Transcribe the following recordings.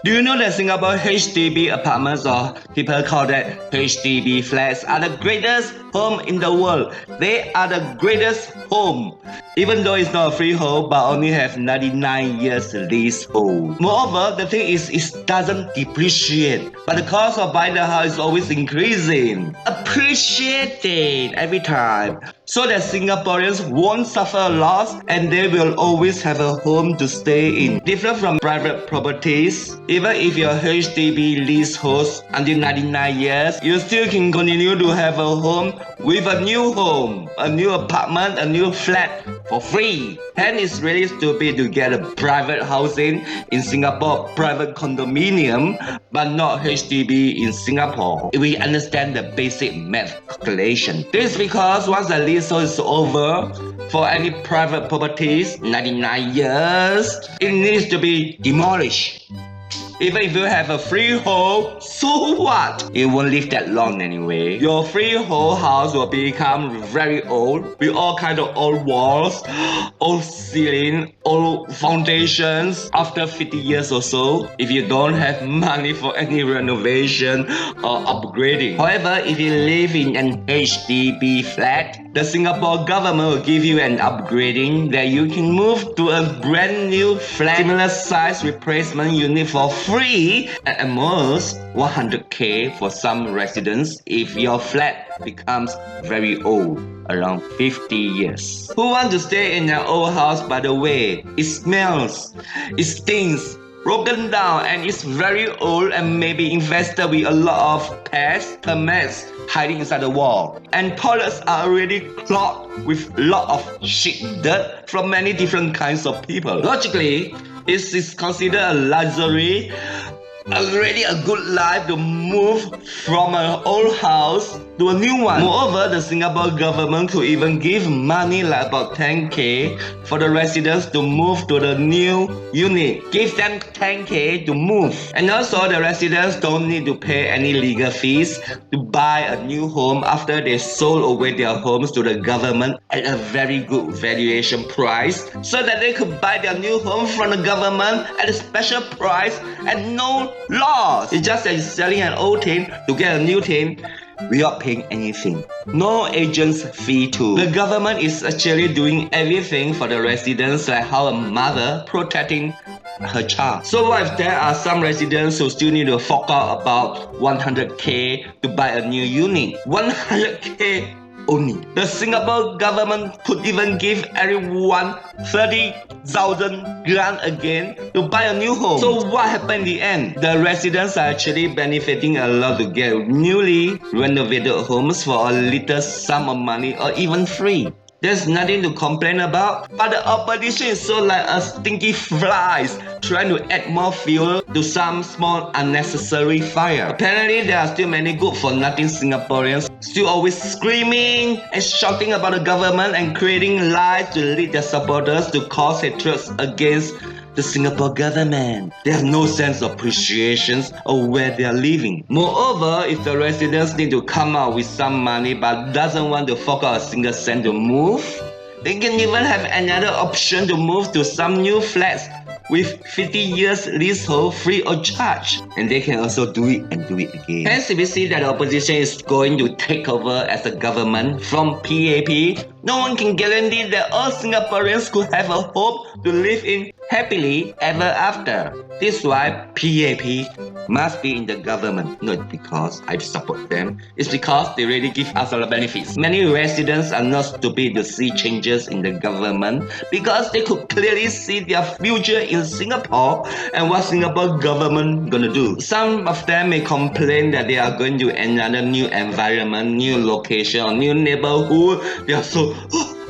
Do you know that Singapore HDB apartments, or people call that HDB flats, are the greatest home in the world? They are the greatest home, even though it's not a freehold but only have 99 years leasehold. Moreover, the thing is it doesn't depreciate, but the cost of buying the house is always increasing. Appreciated every time, so that Singaporeans won't suffer a loss and they will always have a home to stay in. Different from private properties, even if you're HDB leasehold until 99 years, you still can continue to have a home with a new home, a new apartment, a new flat for free. Hence, it's really stupid to get a private housing in Singapore, private condominium, but not HDB in Singapore. If we understand the basic math calculation. This is because once the leasehold is over, for any private properties, 99 years, it needs to be demolished. Even if you have a freehold, so what? It won't live that long anyway. Your freehold house will become very old, with all kinds of old walls, old ceiling, old foundations after 50 years or so, if you don't have money for any renovation or upgrading. However, if you live in an HDB flat, the Singapore government will give you an upgrading that you can move to a brand new flat, similar size replacement unit for free at most 100k for some residents if your flat becomes very old, around 50 years. Who want to stay in an old house? By the way, it smells, it stinks, broken down, and it's very old and maybe infested with a lot of pests, termites hiding inside the wall. And toilets are already clogged with a lot of shit, dirt from many different kinds of people. Logically, it is considered a luxury, already a good life to move from an old house to a new one. Moreover, the Singapore government could even give money like about 10k for the residents to move to the new unit. Give them 10k to move. And also the residents don't need to pay any legal fees to buy a new home after they sold away their homes to the government at a very good valuation price, so that they could buy their new home from the government at a special price and no loss. It's just like selling an old thing to get a new thing without paying anything. No agent's fee too. The government is actually doing everything for the residents, like how a mother protecting her child. So what if there are some residents who still need to fork out about 100k to buy a new unit? 100k only. The Singapore government could even give everyone 30,000 grant again to buy a new home. So what happened in the end? The residents are actually benefiting a lot to get newly renovated homes for a little sum of money or even free. There's nothing to complain about, but the opposition is so like a stinky flies trying to add more fuel to some small unnecessary fire. Apparently, there are still many good-for-nothing Singaporeans still always screaming and shouting about the government and creating lies to lead their supporters to cause hatred against the Singapore government. They have no sense of appreciation of where they are living. Moreover, if the residents need to come out with some money but doesn't want to fork out a single cent to move, they can even have another option to move to some new flats with 50 years leasehold free of charge. And they can also do it and do it again. Hence, if we see that the opposition is going to take over as a government from PAP, no one can guarantee that all Singaporeans could have a home to live in happily ever after. This is why PAP must be in the government, not because I support them. It's because they really give us a lot of benefits. Many residents are not stupid to see changes in the government because they could clearly see their future in Singapore and what Singapore government gonna do. Some of them may complain that they are going to another new environment, new location, or new neighborhood they are so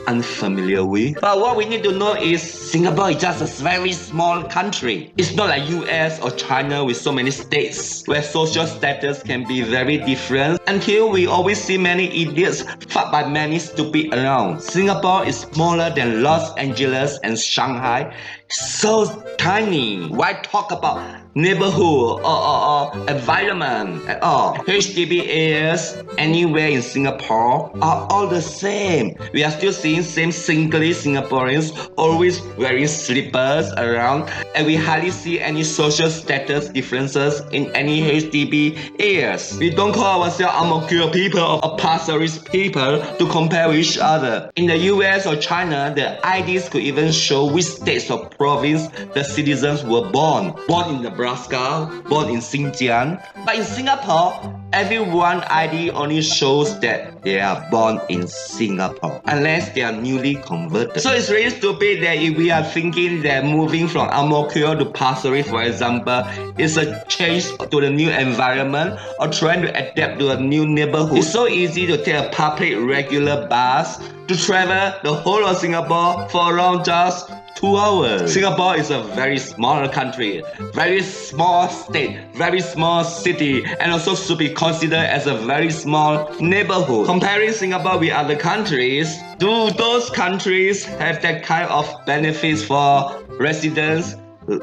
unfamiliar with. But what we need to know is Singapore is just a very small country. It's not like US or China with so many states where social status can be very different. Until we always see many idiots fought by many stupid around. Singapore is smaller than Los Angeles and Shanghai, so tiny. Why talk about neighborhood or environment at all? HDB areas anywhere in Singapore are all the same. We are still seeing same singly Singaporeans always wearing slippers around, and we hardly see any social status differences in any HDB areas. We don't call ourselves Ang Mo Kio people or Pasir Ris people to compare with each other. In the US or China, the IDs could even show which states or province the citizens were born. Born in Nebraska, born in Xinjiang. But in Singapore, everyone ID only shows that they are born in Singapore, unless they are newly converted. So it's really stupid that if we are thinking that moving from Ang Mo Kio to Pasir Ris, for example, is a change to the new environment or trying to adapt to a new neighborhood. It's so easy to take a public regular bus to travel the whole of Singapore for around just 2 hours. Singapore is a very small country, very small state, very small city, and also should be considered as a very small neighborhood. Comparing Singapore with other countries, do those countries have that kind of benefits for residents,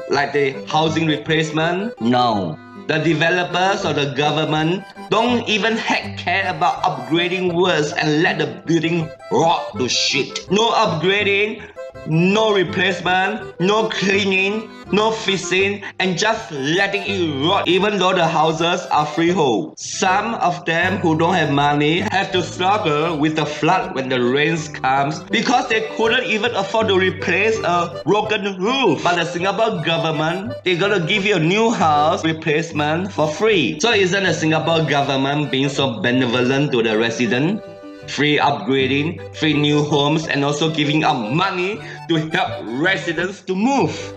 like the housing replacement? No. The developers or the government don't even care about upgrading works and let the building rot to shit. No upgrading, no replacement, no cleaning, no fixing, and just letting it rot even though the houses are freehold. Some of them who don't have money have to struggle with the flood when the rains comes because they couldn't even afford to replace a broken roof. But the Singapore government, they're gonna give you a new house replacement for free. So isn't the Singapore government being so benevolent to the resident? Free upgrading, free new homes, and also giving out money to help residents to move.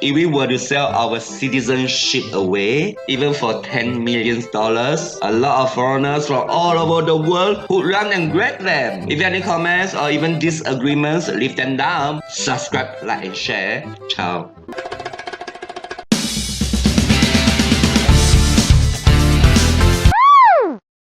If we were to sell our citizenship away, even for $10 million, a lot of foreigners from all over the world would run and grab them. If you have any comments or even disagreements, leave them down. Subscribe, like, and share. Ciao.